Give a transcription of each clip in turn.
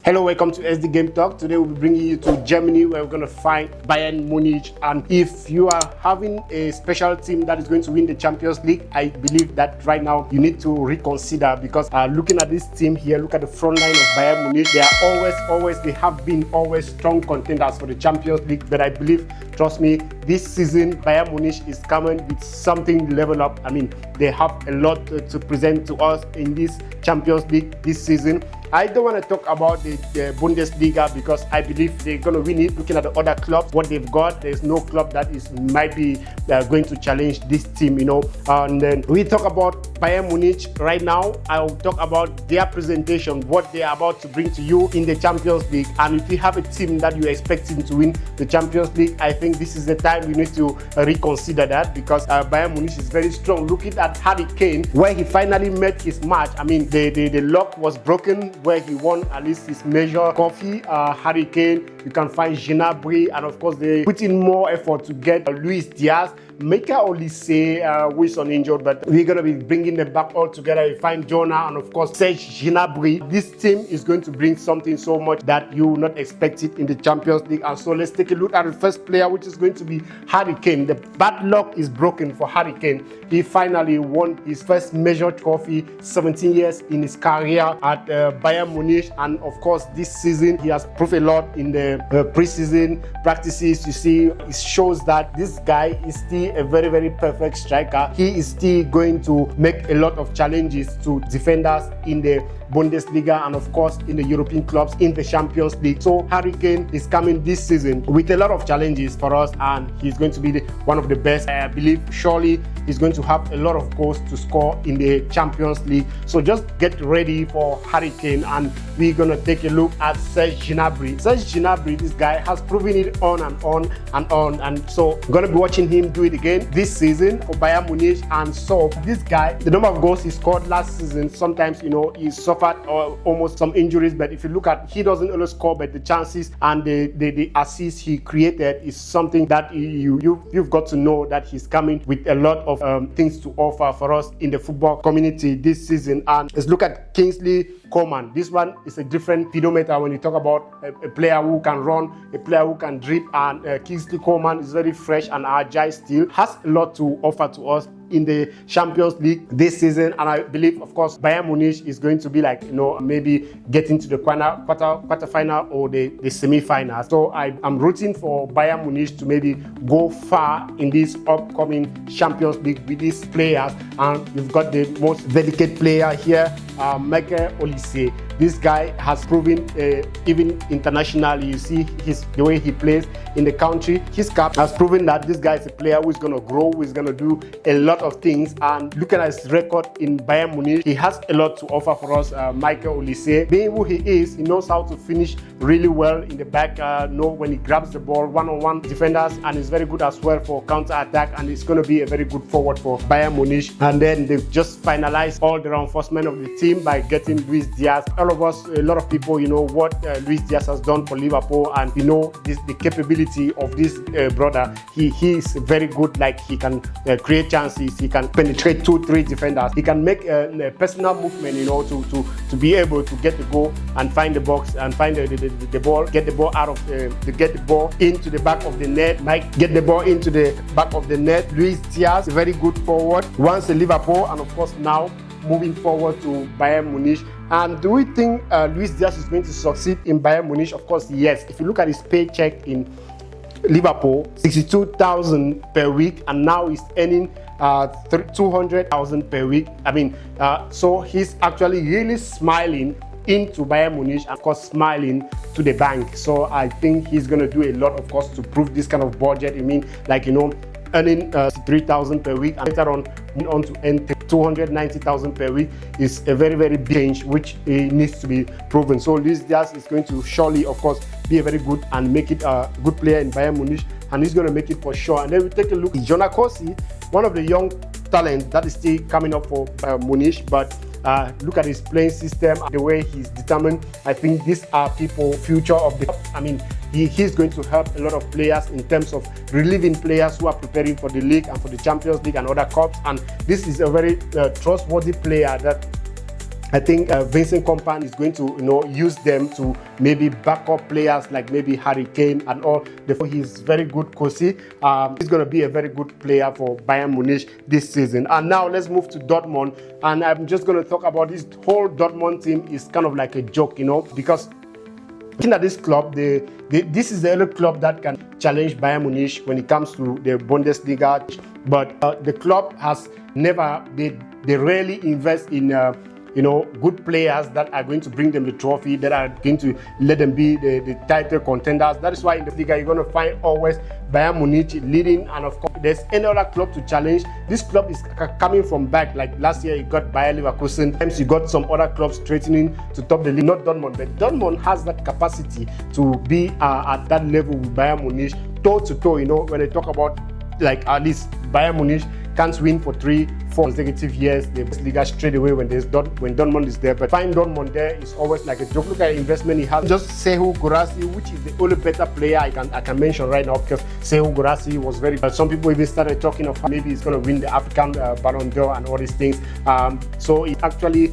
Hello, welcome to SD Game Talk. Today we'll be bringing you to Germany where we're going to find Bayern Munich. And if you are having a special team that is going to win the Champions League, I believe that right now you need to reconsider because looking at this team here, look at the front line of Bayern Munich. They are they have been always strong contenders for the Champions League. But I believe, trust me, this season Bayern Munich is coming with something level up. I mean, they have a lot to present to us in this Champions League this season. I don't want to talk about the Bundesliga because I believe they're going to win it. Looking at the other clubs, what they've got, there's no club that might be going to challenge this team, you know. And then we talk about Bayern Munich right now. I'll talk about their presentation, what they are about to bring to you in the Champions League. And if you have a team that you're expecting to win the Champions League, I think this is the time you need to reconsider that because Bayern Munich is very strong. Looking at Harry Kane, where he finally met his match. I mean, the lock was broken where he won at least his major trophy. Harry Kane, you can find Gnabry, and of course they put in more effort to get Luis Díaz, Michael Olise, who is uninjured, but we're going to be bringing them back all together. You find Jonah and of course Serge Gnabry. This team is going to bring something so much that you will not expect it in the Champions League. And so let's take a look at the first player, which is going to be Harry Kane. The bad luck is broken for Harry Kane. He finally won his first major trophy, 17 years in his career at Bayern Munich. And of course this season he has proved a lot in the preseason practices. You see, it shows that this guy is still a very, very perfect striker. He is still going to make a lot of challenges to defenders in the Bundesliga and of course in the European clubs in the Champions League. So Harry Kane is coming this season with a lot of challenges for us, and he's going to be one of the best. I believe surely he's going to have a lot of goals to score in the Champions League. So just get ready for Harry Kane, and we're going to take a look at Serge Gnabry. Serge Gnabry, this guy has proven it on and on and on, and so I'm going to be watching him do it again this season for Bayern Munich. And so this guy, the number of goals he scored last season, sometimes, you know, he suffered almost some injuries, but if you look at, he doesn't always score, but the chances and the assists he created is something that you've got to know that he's coming with a lot of things to offer for us in the football community this season. And let's look at Kingsley Coman. This one is a different pedometer when you talk about a player who can run, a player who can dribble, and Kingsley Coman is very fresh and agile still, has a lot to offer to us in the Champions League this season. And I believe, of course, Bayern Munich is going to be like, you know, maybe getting to the quarterfinal or the semi-final. So I'm rooting for Bayern Munich to maybe go far in this upcoming Champions League with these players. And you've got the most delicate player here, Michael Olise. This guy has proven even internationally, you see the way he plays in the country, his cap has proven that this guy is a player who is going to grow, who is going to do a lot of things. And looking at his record in Bayern Munich, he has a lot to offer for us. Michael Olise, being who he is, he knows how to finish really well in the back, when he grabs the ball, one-on-one defenders, and is very good as well for counter-attack, and it's going to be a very good forward for Bayern Munich. And then they've just finalized all the reinforcement of the team by getting Luis Díaz. All of us, a lot of people, you know what Luis Díaz has done for Liverpool, and you know the capability of this brother. He is very good. Like, he can create chances, he can penetrate 2-3 defenders, he can make a personal movement, you know, to be able to get the goal and find the box and find the ball, get the ball out of to get the ball into the back of the net. Mike, get the ball into the back of the net. Luis Díaz, a very good forward, once a Liverpool, and of course now moving forward to Bayern Munich. And do we think Luis Díaz is going to succeed in Bayern Munich? Of course, yes. If you look at his paycheck in Liverpool, 62,000 per week, and now he's earning 200,000 per week. I mean, so he's actually really smiling into Bayern Munich, and of course smiling to the bank. So I think he's going to do a lot, of course, to prove this kind of budget. I mean, like, you know, earning 3,000 per week and later on to earn 290,000 per week is a very, very big change, which needs to be proven. So Luis Díaz is going to surely, of course, be a very good and make it a good player in Bayern Munich, and he's going to make it for sure. And then we take a look at Jonah Kusi, one of the young talents that is still coming up for Munich, but look at his playing system, the way he's determined. I think these are people future of the, I mean, he's going to help a lot of players in terms of relieving players who are preparing for the league and for the Champions League and other cups. And this is a very trustworthy player that I think Vincent Kompany is going to, use them to maybe back up players like maybe Harry Kane and all. Therefore, he's very good, Kusi. He's going to be a very good player for Bayern Munich this season. And now let's move to Dortmund. And I'm just going to talk about this whole Dortmund team is kind of like a joke, because looking at this club, this is the only club that can challenge Bayern Munich when it comes to the Bundesliga. But the club has never, they rarely invest in good players that are going to bring them the trophy, that are going to let them be the title contenders. That is why in the Liga you're going to find always Bayern Munich leading, and of course there's any other club to challenge. This club is coming from back. Like last year you got Bayer Leverkusen, sometimes you got some other clubs threatening to top the league, not Dortmund, but Dortmund has that capacity to be at that level with Bayern Munich, toe to toe. When they talk about like at least Bayern Munich can't win for 3-4 consecutive years, the Bundesliga straight away when Dortmund is there. But find Dortmund there is always like a joke. Look at the investment he has. Just Serge Gnabry, which is the only better player I can mention right now, because Serge Gnabry was very bad. Some people even started talking of how maybe he's going to win the African Ballon d'Or and all these things. So he actually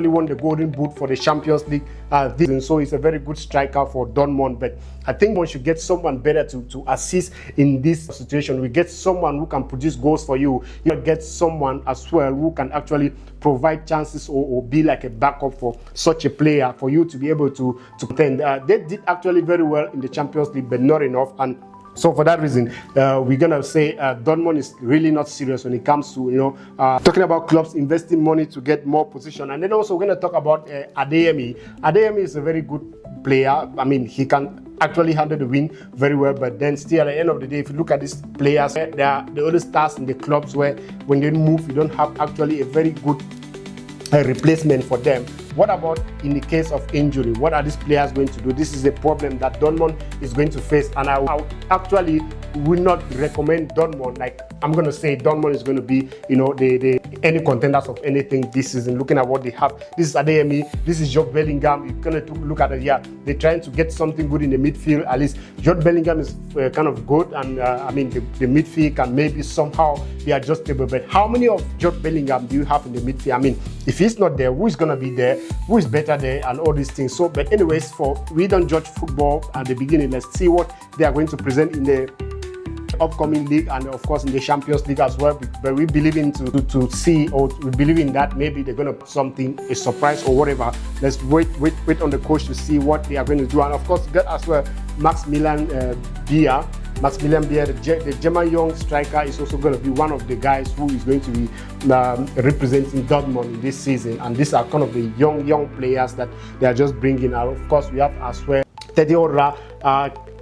won the Golden Boot for the Champions League this season. So he's a very good striker for Dortmund. But I think one should get someone better to assist in this situation. We get someone who can produce goals for you. You get someone as well who can actually provide chances or be like a backup for such a player for you to be able to contend. They did actually very well in the Champions League, but not enough. And so for that reason, we're going to say Dortmund is really not serious when it comes to, talking about clubs investing money to get more position. And then also we're going to talk about Adeyemi. Adeyemi is a very good player. I mean, he can actually handle the win very well, but then still at the end of the day, if you look at these players, they are the only stars in the clubs where when they move, you don't have actually a very good replacement for them. What about in the case of injury? What are these players going to do? This is a problem that Dortmund is going to face, and I actually will not recommend Dortmund. Like I'm going to say Dortmund is going to be, any contenders of anything this season. Looking at what they have, this is Adeyemi, this is Jude Bellingham. You're going to look at it. Yeah, they're trying to get something good in the midfield. At least Jude Bellingham is kind of good, and the midfield can maybe somehow be adjustable. But how many of Jude Bellingham do you have in the midfield? I mean, if he's not there, who is going to be there? Who is better there? And all these things. So, but anyways, we don't judge football at the beginning. Let's see what they are going to present in the upcoming league and of course in the Champions League as well. But we believe in to see, or we believe in that maybe they're going to put something, a surprise or whatever. Let's wait on the coach to see what they are going to do. And of course, get as well Maximilian Bier, the German young striker, is also going to be one of the guys who is going to be representing Dortmund in this season. And these are kind of the young players that they are just bringing out. Of course, we have as well Teddy Ora,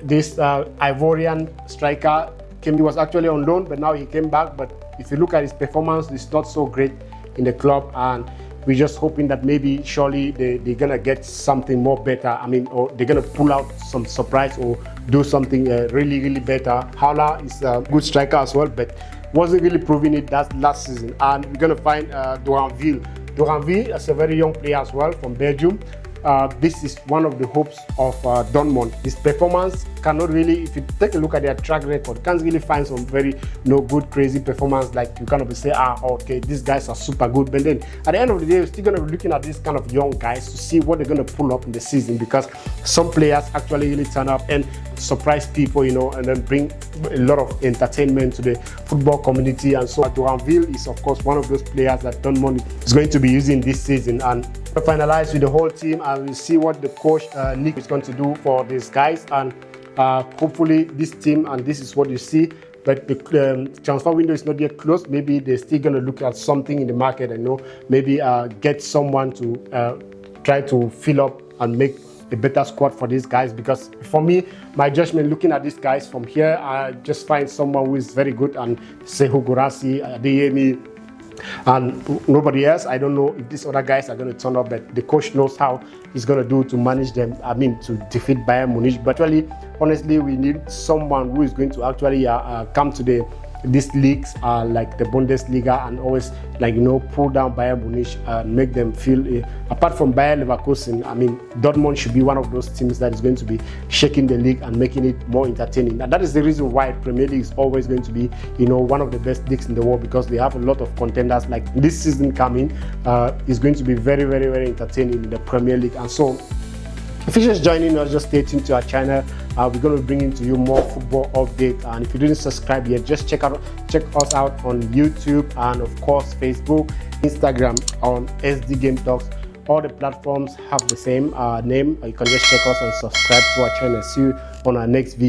this Ivorian striker. He was actually on loan, but now he came back. But if you look at his performance, it's not so great in the club, and we're just hoping that maybe surely they're gonna get something more better. I mean, or they're gonna pull out some surprise or do something really better. Haller is a good striker as well, but wasn't really proving it that last season. And we're gonna find Duranville. Duranville is a very young player as well from Belgium. This is one of the hopes of Dortmund. His performance cannot really, if you take a look at their track record, can't really find some very good crazy performance like you kind of say, okay, these guys are super good. But then at the end of the day, we're still going to be looking at these kind of young guys to see what they're going to pull up in the season, because some players actually really turn up and surprise people, and then bring a lot of entertainment to the football community. And so Duranville is of course one of those players that Dortmund is going to be using this season. And finalize with the whole team, and we'll see what the coach Nick is going to do for these guys. And hopefully this team, and this is what you see, but the transfer window is not yet closed. Maybe they're still going to look at something in the market and maybe get someone to try to fill up and make a better squad for these guys. Because for me, my judgment looking at these guys from here, I just find someone who is very good, and Serge Gnabry, Adeyemi, and nobody else. I don't know if these other guys are going to turn up, but the coach knows how he's going to do to manage them. I mean, to defeat Bayern Munich. But actually, honestly, we need someone who is going to actually come to the these leagues are like the Bundesliga and always, like, you know, pull down Bayern Munich and make them feel, apart from Bayern Leverkusen, I mean, Dortmund should be one of those teams that is going to be shaking the league and making it more entertaining. And that is the reason why Premier League is always going to be, you know, one of the best leagues in the world, because they have a lot of contenders. Like this season coming is going to be very, very, very entertaining in the Premier League. And so if you're just joining us, just stay tuned to our channel. We're going to bring into you more football updates, and if you didn't subscribe yet, just check us out on YouTube and of course Facebook, Instagram on SD Game Talks. All the platforms have the same name. You can just check us and subscribe to our channel. See you on our next video.